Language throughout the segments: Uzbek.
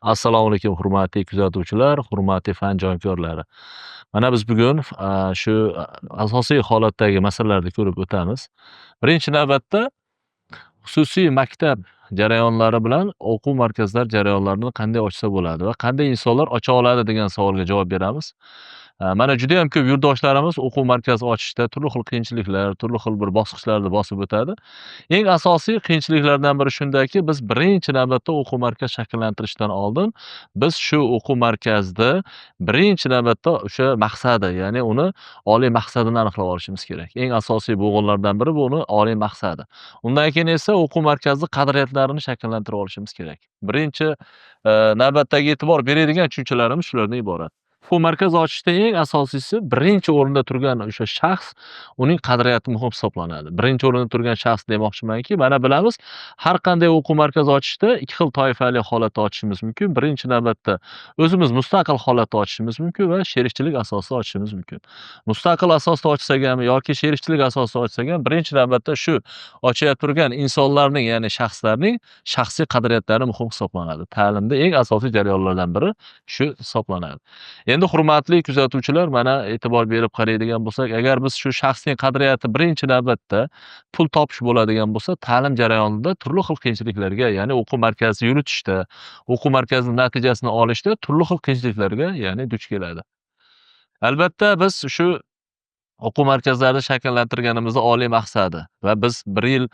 Assalomu alaykum, hurmatli kuzatuvchilar, hurmatli fan jonkuyarlari. Mana biz bugun shu asosiy holatdagi masalalarni ko'rib o'tamiz. Birinchi navbatda xususiy maktab jarayonlari bilan o'quv markazlari jarayonlarini qanday ochsa bo'ladi va qanday insonlar ocha oladi degan savolga javob beramiz. Mana judayam ko'p yurtdoshlarimiz o'quv markazi ochishda turli xil qiyinchiliklar, turli xil bir bosqichlarni bosib o'tadi. Eng asosiy qiyinchiliklardan biri shundaki, biz birinchi navbatda o'quv markaz shakllantirishdan oldin biz shu o'quv markazida birinchi navbatda o'sha maqsadi, ya'ni uni oliy maqsadini aniqlab olishimiz kerak. Eng asosiy bo'g'inlardan biri bu uni oliy maqsadi. Undan keyin esa o'quv markazi qadriyatlarini shakllantirib olishimiz kerak. Birinchi navbatdagi e'tibor beradigan tushunchalarimiz shulardan iborat. O'quv markaz ochishda eng asosiysi birinchi o'rinda turgan o'sha shaxs, uning qadriyati muhim hisoblanadi. Birinchi o'rinda turgan shaxs demoqchimanki, mana bilamiz, har qanday o'quv markazi ochishda ikki xil toifali holatda ochishimiz mumkin. Birinchi navbatda o'zimiz mustaqil holatda ochishimiz mumkin va sherikchilik asosida ochishimiz mumkin. Mustaqil asosda ochsak ham yoki sherikchilik asosida ochsak ham, birinchi navbatda shu ochayotib turgan insonlarning, ya'ni shaxslarning shaxsiy qadriyatlari muhim hisoblanadi. Ta'limda eng asosiy jarayonlardan biri shu hisoblanadi. Endi hurmatli kuzatuvchilar, mana e'tibor berib qaraydigan bo'lsak, agar biz shu shaxsning qadriyati birinchi navbatda pul topish bo'ladigan bo'lsa, ta'lim jarayonida turli xil qiyinchiliklarga, ya'ni o'quv markazi yuritishda, o'quv markazining natijasini olishda turli xil qiyinchiliklarga, ya'ni duch keladi. Albatta biz shu o'quv markazlarini shakllantirganimizda oliy maqsadi va biz 1 yil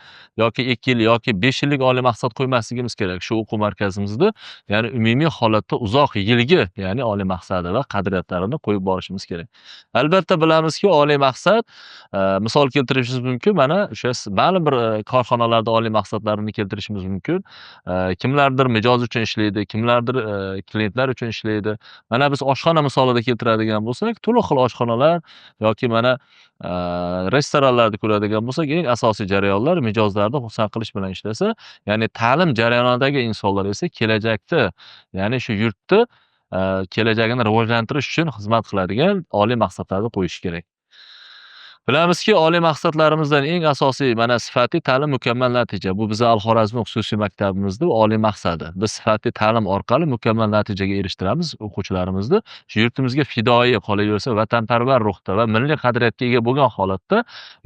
yoki 2 yil yoki 5 yillik oliy maqsad qo'ymasligimiz kerak. Shu o'quv markazimizda, ya'ni umumiy holatda uzoq yilgi, ya'ni oliy maqsadi va qadriyatlarini qo'yib borishimiz kerak. Albatta bilamizki, oliy maqsad, misol keltirishimiz mumkin. Mana o'sha ma'lum bir korxonalarda oliy maqsadlarini keltirishimiz mumkin. Kimlardir mijoz uchun ishlaydi, kimlardir klientlar uchun ishlaydi. Mana biz oshxona misolida keltiradigan bo'lsak, turli xil oshxonalar yoki mana restoranlarni ko'radigan bo'lsak, eng asosiy jarayonlar mijozlarni xursand qilish bilan ishlasa, ya'ni ta'lim jarayonidagi insonlar esa kelajakda, ya'ni shu yurtni kelajagini rivojlantirish uchun xizmat qiladigan oliy maqsadlarni qo'yish kerak. Bilamizki, oliy maqsadlarimizdan eng asosiy mana sifatli ta'lim, mukammal natija. Bu biza Al-Xorazmiy xususiy maktabimizda oliy maqsadi. Biz sifatli ta'lim orqali mukammal natijaga erishtiramiz o'quvchilarimizni. Shu yurtimizga fidoyi qolaversa, vatanparvar ruhda va milliy qadriyatga ega bo'lgan holatda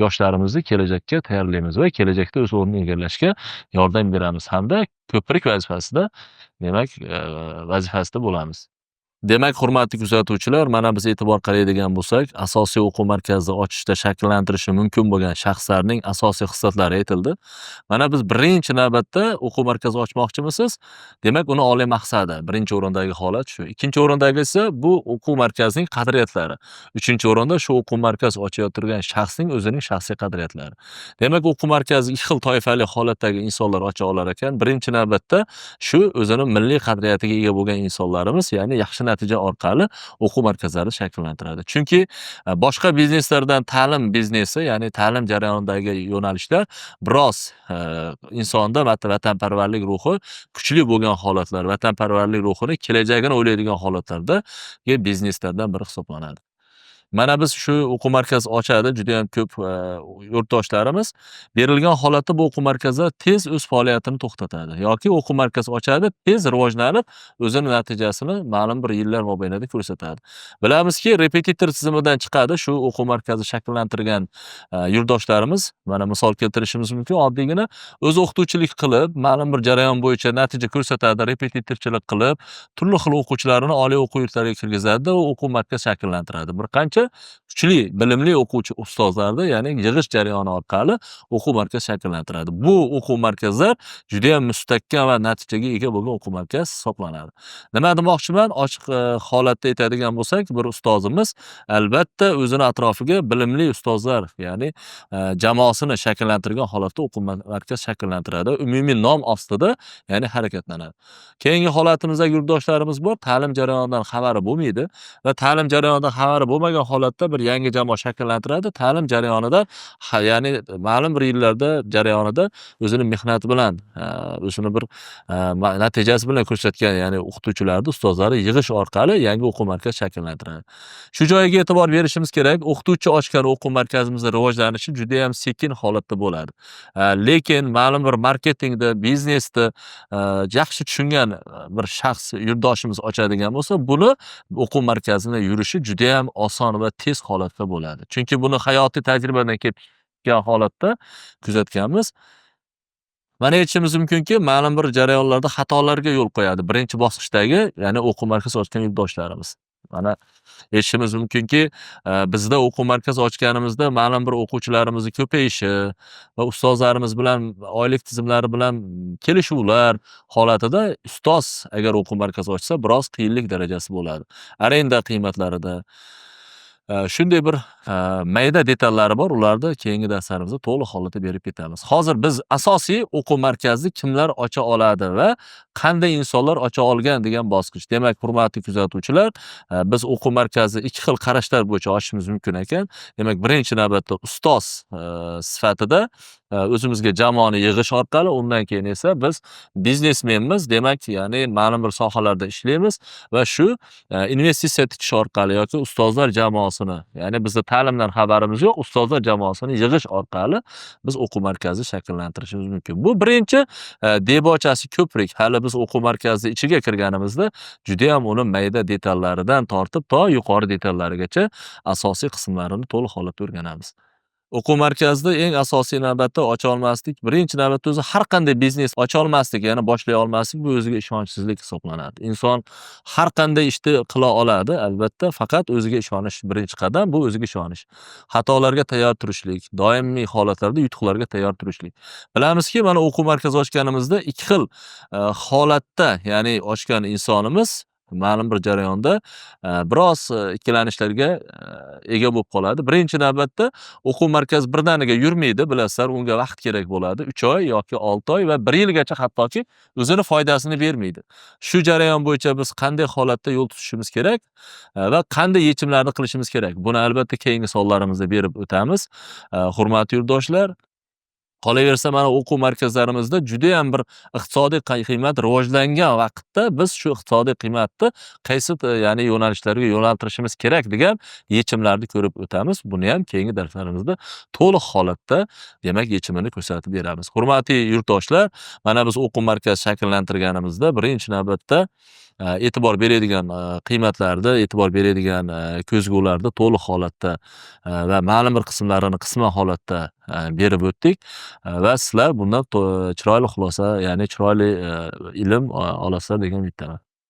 yoshlarimizni kelajakka tayyorlaymiz va kelajakda o'z o'rnini egallashga yordam beramiz hamda ko'prik vazifasida, demak, vazifasida bo'lamiz. Demak, hurmatli kuzatuvchilar, mana biz e'tibor qaraydigan bo'lsak, asosiy o'quv markazini ochishda shakllantirishi mumkin bo'lgan shaxslarning asosiy xislatlari aytildi. Mana biz birinchi navbatda o'quv markazi ochmoqchimisiz? Demak, uni oliy maqsadi, birinchi o'rindagi holat shu. Ikkinchi o'rindagi esa bu o'quv markazining qadriyatlari. Uchinchi o'rinda shu o'quv markaz ochayotgan shaxsning o'zining shaxsiy qadriyatlari. Demak, o'quv markazi ikki xil toifali holatdagi insonlar ocha olar ekan. Birinchi navbatda shu o'zini milliy qadriyatiga ega bo'lgan insonlarimiz, ya'ni yaxshi natija orqali o'quv markazlari shakllantiradi. Chunki boshqa bizneslardan ta'lim biznesi, ya'ni ta'lim jarayonidagi yo'nalishlar biroz insonda vatanparvarlik ruhi kuchli bo'lgan holatlar, vatanparvarlik ruhini, kelajagini o'ylaydigan holatlarda bizneslardan biri hisoblanadi. Mana biz shu o'quv markazi ochadi judayam ko'p yurtdoshlarimiz berilgan holatda bu o'quv markazi tez o'z faoliyatini to'xtatadi yoki o'quv markazi ochadi, tez rivojlanib, o'zini natijasini ma'lum bir yillar mobaynida ko'rsatadi. Bilamizki, repetitor tizimidan chiqadi shu o'quv markazi shakllantirgan yurtdoshlarimiz. Mana misol keltirishimiz mumkin. Oddiygina o'zi o'qituvchilik qilib, ma'lum bir jarayon bo'yicha natija ko'rsatadi, repetitorchilik qilib, turli xil o'quvchilarni oliy o'quv yurtlariga kirgizadi va o'quv markaz shakllantiradi. Bir qancha kuchli, bilimli o'quvchi ustozlarni, ya'ni yig'ish jarayoni orqali o'quv markaz shakllantiradi. Bu o'quv markazlar juda ham mustahkam va natijaga ega bo'lgan o'quv markaz hisoblanadi. Nima demoqchiman? Ochiq holatda aytadigan bo'lsak, bir ustozimiz albatta o'zini atrofiga bilimli ustozlar, ya'ni jamoasini shakllantirgan holatda o'quv markaz shakllantiradi. Umumiy nom ostida, ya'ni harakatlanadi. Keyingi holatimizda yurtdoshlarimiz bor, ta'lim jarayonidan xabari bo'lmaydi va ta'lim jarayonidan xabari bo'lmagan holatda bir yangi jamoa shakllantiradi. Ta'lim jarayonida ya'ni ma'lum bir yillarda jarayonida o'zini mehnati bilan, o'zini bir natijasi bilan ko'rsatgan, ya'ni o'qituvchilarni, ustozlarni yig'ish orqali yangi o'quv markazi shakllantiradi. Shu joyiga e'tibor berishimiz kerak. O'qituvchi ochgan o'quv markazimizning rivojlanishi juda ham sekin holatda bo'ladi. Lekin ma'lum bir marketingda, biznesda yaxshi tushungan bir shaxs, yurtdoshimiz ochadigan bo'lsa, buni o'quv markazini yurishi juda ham oson va tez holatda bo'ladi. Chunki buni hayotiy tajribadan kelgan holatda kuzatganmiz. Mana aytishimiz mumkinki, ma'lum bir jarayonlarda xatolarga yo'l qo'yadi. Birinchi bosqichdagi, ya'ni o'quv markazi ochgan yurtdoshlarimiz. Mana aytishimiz mumkinki, bizda o'quv markazi ochganimizda ma'lum bir o'quvchilarimizni ko'payishi va ustozlarimiz bilan oylik tizimlari bilan kelishuvlar holatida ustoz agar o'quv markazi ochsa, biroz qiyinlik darajasi bo'ladi. Arenda qiymatlarida shunday bir mayda detallari bor. Ularni keyingi darslarimizda to'liq holatda berib ketamiz. Hozir biz asosiy o'quv markazini kimlar ocha oladi va qanday insonlar ocha olgan degan bosqich. Demak, hurmatli kuzatuvchilar, biz o'quv markazini ikki xil qarashlar bo'yicha ochishimiz mumkin ekan. Demak, birinchi navbatda ustoz sifatida o'zimizga jamoani yig'ish orqali, undan keyin esa biz biznesmenmiz, demak, ya'ni ma'lum bir sohalarda ishlaymiz va shu investitsiya tikish orqali yoki ustozlar jamoasini, ya'ni bizda ta'limdan xabarimiz yo'q, ustozlar jamoasini yig'ish orqali biz o'quv markazini shakllantirishimiz mumkin. Bu birinchi debochasi ko'prik. Hali biz o'quv markazi ichiga kirganimizda juda ham uni mayda detallaridan tortib to yuqori detallarigacha asosiy qismlarini to'liq holatda o'rganamiz. O'quv markazida eng asosiy navbatda ocha olmaslik, birinchi navbatda o'zi har qanday biznes ocha olmaslik, ya'ni boshlay olmaslik, bu o'ziga ishonchsizlik hisoblanadi. Inson har qanday ishni qila oladi, albatta, faqat o'ziga ishonish birinchi qadam, bu o'ziga ishonish. Xatolarga tayyor turishlik, doimiy holatlarda yutuqlarga tayyor turishlik. Bilamizki, mana o'quv markazi ochganimizda ikki xil holatda, ya'ni ochgan insonimiz ma'lum bir jarayonda biroz ikkilanishlarga ega bo'lib qoladi. Birinchi navbatda o'quv markazi birdaniga yurmaydi, bilasizlar, unga vaqt kerak bo'ladi. 3 oy yoki 6 oy va 1 yilgacha hattoki o'zini foydasini bermaydi. Shu jarayon bo'yicha biz qanday holatda yo'l tutishimiz kerak va qanday yechimlarni qilishimiz kerak? Buni albatta keyingi sonlarimizda berib o'tamiz. Hurmatli yurtdoshlar, qolaversa, mana o'quv markazlarimizda juda ham bir iqtisodiy qiymat rivojlangan vaqtda biz shu iqtisodiy qiymatni qaysi ya'ni yo'nalishlarga yo'naltirishimiz kerak degan yechimlarni ko'rib o'tamiz. Buni ham keyingi darslarimizda to'liq holatda, demak, yechimini ko'rsatib beramiz. Hurmatli yurtdoshlar, mana biz o'quv markazi shakllantirganimizda birinchi navbatda e'tibor beradigan qiymatlarda, e'tibor beradigan ko'zgularni to'liq holatda va ma'lum bir qismlarini qisman holatda berib o'tdik va sizlar bundan chiroyli xulosa, ya'ni chiroyli ilm olasizlar degan umiddaman.